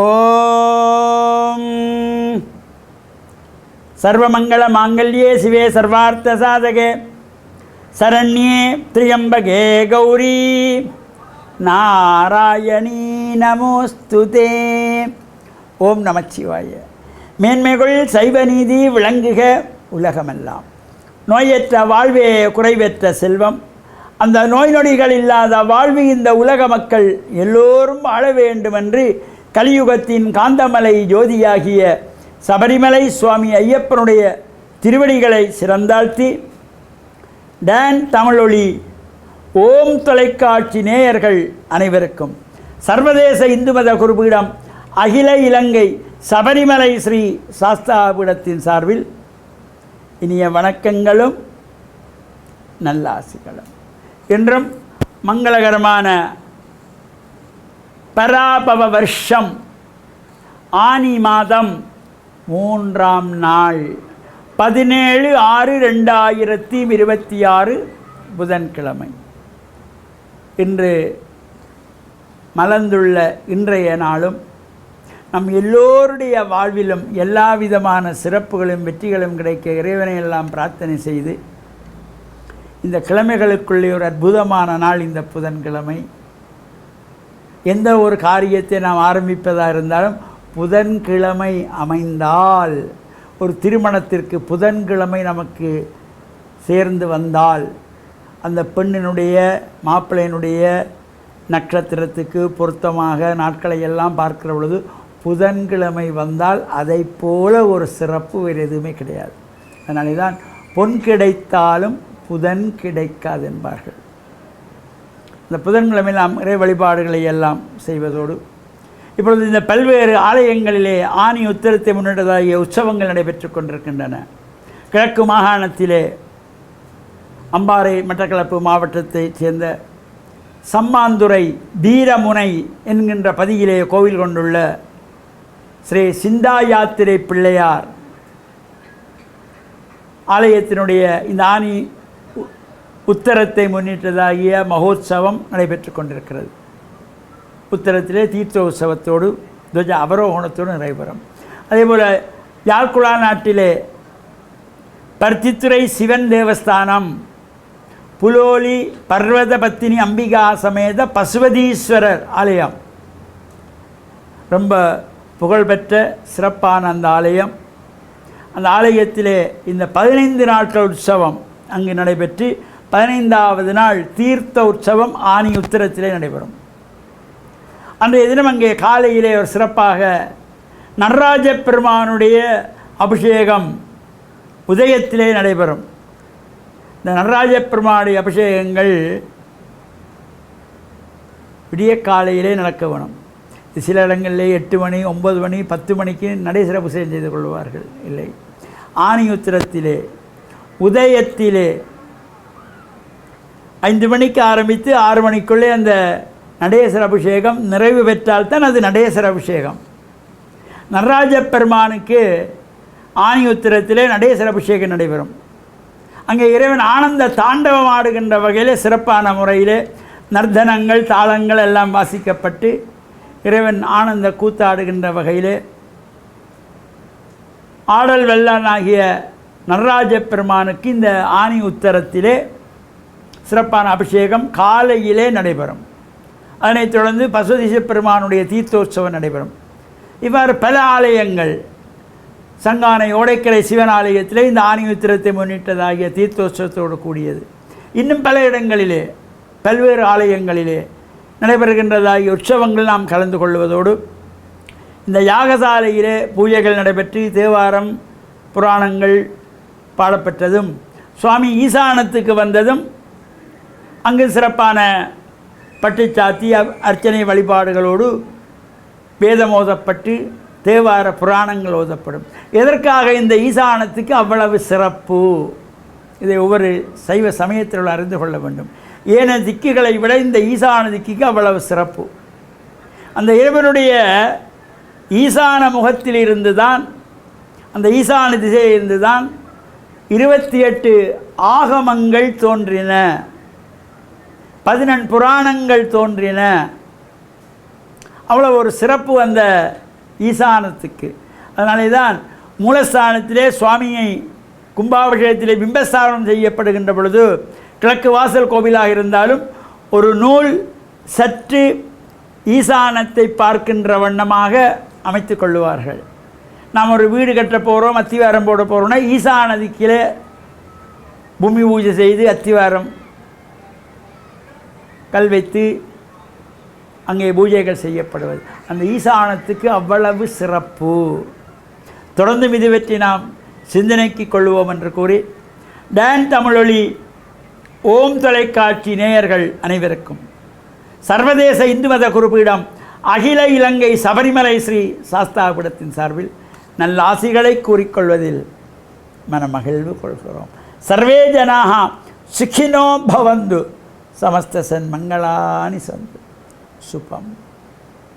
ஓம் சர்வமங்கள மாங்கல்யே சிவே சர்வார்த்த சாதகே சரண்யே திரியம்பகே கௌரி நாராயணீ நமோஸ்துதே. ஓம் நமச்சிவாய. மேன்மைகள் சைவ நீதி விளங்குக உலகமெல்லாம். நோயற்ற வாழ்வே குறைவற்ற செல்வம். அந்த நோய் நொடிகள் இல்லாத வாழ்வு இந்த உலக மக்கள் எல்லோரும் வாழ வேண்டுமென்று கலியுகத்தின் காந்தமலை ஜோதியாகிய சபரிமலை சுவாமி ஐயப்பனுடைய திருவடிகளை சிறந்தாழ்த்தி டான் தமிழொலி ஓம் தொலைக்காட்சி நேயர்கள் அனைவருக்கும் சர்வதேச இந்து மத குருபீடம் அகில இலங்கை சபரிமலை ஸ்ரீ சாஸ்தாபீடத்தின் சார்பில் இனிய வணக்கங்களும் நல்லாசிகளும். இன்றும் மங்களகரமான பராபவ வருஷம் ஆனி மாதம் 3ஆம் நாள் 17/6/2026 புதன்கிழமை. இன்று மலர்ந்துள்ள இன்றைய நாளும் நம் எல்லோருடைய வாழ்விலும் எல்லா விதமான சிறப்புகளும் வெற்றிகளும் கிடைக்க இறைவனை எல்லாம் பிரார்த்தனை செய்து இந்த கிழமைகளுக்குள்ளே ஒரு அற்புதமான நாள் இந்த புதன்கிழமை. எந்த ஒரு காரியத்தை நாம் ஆரம்பிப்பதாக இருந்தாலும் புதன்கிழமை அமைந்தால், ஒரு திருமணத்திற்கு புதன்கிழமை நமக்கு சேர்ந்து வந்தால், அந்த பெண்ணினுடைய மாப்பிள்ளையினுடைய நட்சத்திரத்துக்கு பொருத்தமாக நாட்களை எல்லாம் பார்க்கிற பொழுது புதன்கிழமை வந்தால் அதை போல ஒரு சிறப்பு வேறு எதுவுமே கிடையாது. அதனாலே தான் பொன் கிடைத்தாலும் புதன் கிடைக்காது என்பார்கள். இந்த புதன்கிழமை நாம் இறை வழிபாடுகளை எல்லாம் செய்வதோடு இப்பொழுது இந்த பல்வேறு ஆலயங்களிலே ஆனி உத்திரத்தை முன்னிட்டதாகிய உற்சவங்கள் நடைபெற்று கொண்டிருக்கின்றன. கிழக்கு மாகாணத்திலே அம்பாறை மட்டக்களப்பு மாவட்டத்தைச் சேர்ந்த சம்மாந்துறை வீரமுனை என்கின்ற பதியிலே கோவில் கொண்டுள்ள ஸ்ரீ சிந்தா யாத்திரை பிள்ளையார் ஆலயத்தினுடைய இந்த ஆனி உத்தரத்தை முன்னிட்டதாகிய மகோத்சவம் நடைபெற்று கொண்டிருக்கிறது. உத்தரத்திலே தீர்த்த உற்சவத்தோடு துவஜ அவரோகணத்தோடு நிறைவேறும். அதேபோல் யாழ்குழா நாட்டிலே பருத்தித்துறை சிவன் தேவஸ்தானம் புலோலி பர்வத பத்தினி அம்பிகா சமேத பசுபதீஸ்வரர் ஆலயம் ரொம்ப புகழ்பெற்ற சிறப்பான அந்த ஆலயம். அந்த ஆலயத்திலே இந்த 15 நாட்கள் உற்சவம் அங்கு நடைபெற்று 15வது நாள் தீர்த்த உற்சவம் ஆனி உத்திரத்திலே நடைபெறும். அன்றைய தினம் அங்கே காலையிலே ஒரு சிறப்பாக நடராஜ பெருமானுடைய அபிஷேகம் உதயத்திலே நடைபெறும். இந்த நடராஜ பெருமானுடைய அபிஷேகங்கள் விடிய காலையிலே நடக்க வேணும். சில இடங்களிலே 8 மணி 9 மணி 10 மணிக்கு நடை சிறப்புசேகம் செய்து கொள்வார்கள். இல்லை, ஆனி உத்திரத்திலே உதயத்திலே 5 மணிக்கு ஆரம்பித்து 6 மணிக்குள்ளே அந்த நடேசர அபிஷேகம் நிறைவு பெற்றால்தான் அது நடேசர அபிஷேகம். நடராஜ பெருமானுக்கு ஆனி உத்திரத்திலே நடேசர அபிஷேகம் நடைபெறும். அங்கே இறைவன் ஆனந்த தாண்டவம் ஆடுகின்ற வகையில் சிறப்பான முறையிலே நர்த்தனங்கள் தாளங்கள் எல்லாம் வாசிக்கப்பட்டு இறைவன் ஆனந்த கூத்தாடுகின்ற வகையிலே ஆடல் வெள்ளானாகிய நடராஜ பெருமானுக்கு இந்த ஆனி உத்தரத்திலே சிறப்பான அபிஷேகம் காலையிலே நடைபெறும். அதனைத் தொடர்ந்து பசுபதீச பெருமானுடைய தீர்த்தோற்சவம் நடைபெறும். இவ்வாறு பல ஆலயங்கள் சங்கானை ஓடைக்கரை சிவன் ஆலயத்திலே இந்த ஆனி உத்திரத்தை முன்னிட்டதாகிய தீர்த்தோற்சவத்தோடு கூடியது. இன்னும் பல இடங்களிலே பல்வேறு ஆலயங்களிலே நடைபெறுகின்றதாகிய உற்சவங்கள் நாம் கலந்து கொள்வதோடு இந்த யாகசாலையிலே பூஜைகள் நடைபெற்று தேவாரம் புராணங்கள் பாடப்பெற்றதும் சுவாமி ஈசானத்துக்கு வந்ததும் அங்கு சிறப்பான பட்டுச்சாத்தி அர்ச்சனை வழிபாடுகளோடு வேதம் ஓதப்பட்டு தேவார புராணங்கள் ஓதப்படும். எதற்காக இந்த ஈசானத்துக்கு அவ்வளவு சிறப்பு? இதை ஒவ்வொரு சைவ சமயத்தில் அறிந்து கொள்ள வேண்டும். ஏனைய திக்குகளை விட இந்த ஈசான திக்குக்கு அவ்வளவு சிறப்பு. அந்த இறைவனுடைய ஈசான முகத்தில் இருந்துதான், அந்த ஈசான திசையிலிருந்து தான் 28 ஆகமங்கள் தோன்றின, 14 புராணங்கள் தோன்றின. அவ்வளோ ஒரு சிறப்பு அந்த ஈசானத்துக்கு. அதனாலே தான் மூலஸ்தானத்திலே சுவாமியை கும்பாபிஷேகத்திலே பிம்பஸ்தானம் செய்யப்படுகின்ற பொழுது கிழக்கு வாசல் கோவிலாக இருந்தாலும் ஒரு நூல் சற்று ஈசானத்தை பார்க்கின்ற வண்ணமாக அமைத்து கொள்ளுவார்கள். நாம் ஒரு வீடு கட்ட போகிறோம், அத்திவாரம் போட போகிறோம்னா ஈசானதிக்கிலே பூமி பூஜை செய்து அத்திவாரம் கல் வைத்து அங்கே பூஜைகள் செய்யப்படுவது. அந்த ஈசானத்துக்கு அவ்வளவு சிறப்பு. தொடர்ந்து இது பற்றி நாம் சிந்தனைக்கு கொள்வோம் என்று கூறி, டான் தமிழொலி ஓம் தொலைக்காட்சி நேயர்கள் அனைவருக்கும் சர்வதேச இந்து மத குருபீடம் அகில இலங்கை சபரிமலை ஸ்ரீ சாஸ்தாபீடத்தின் சார்பில் நல்ல ஆசிகளை கூறிக்கொள்வதில் மனமகிழ்வு கொள்கிறோம். சர்வே ஜனாக சுகினோ பவந்து, சமஸ்த சன்மங்களானி சந்து. சுபம்.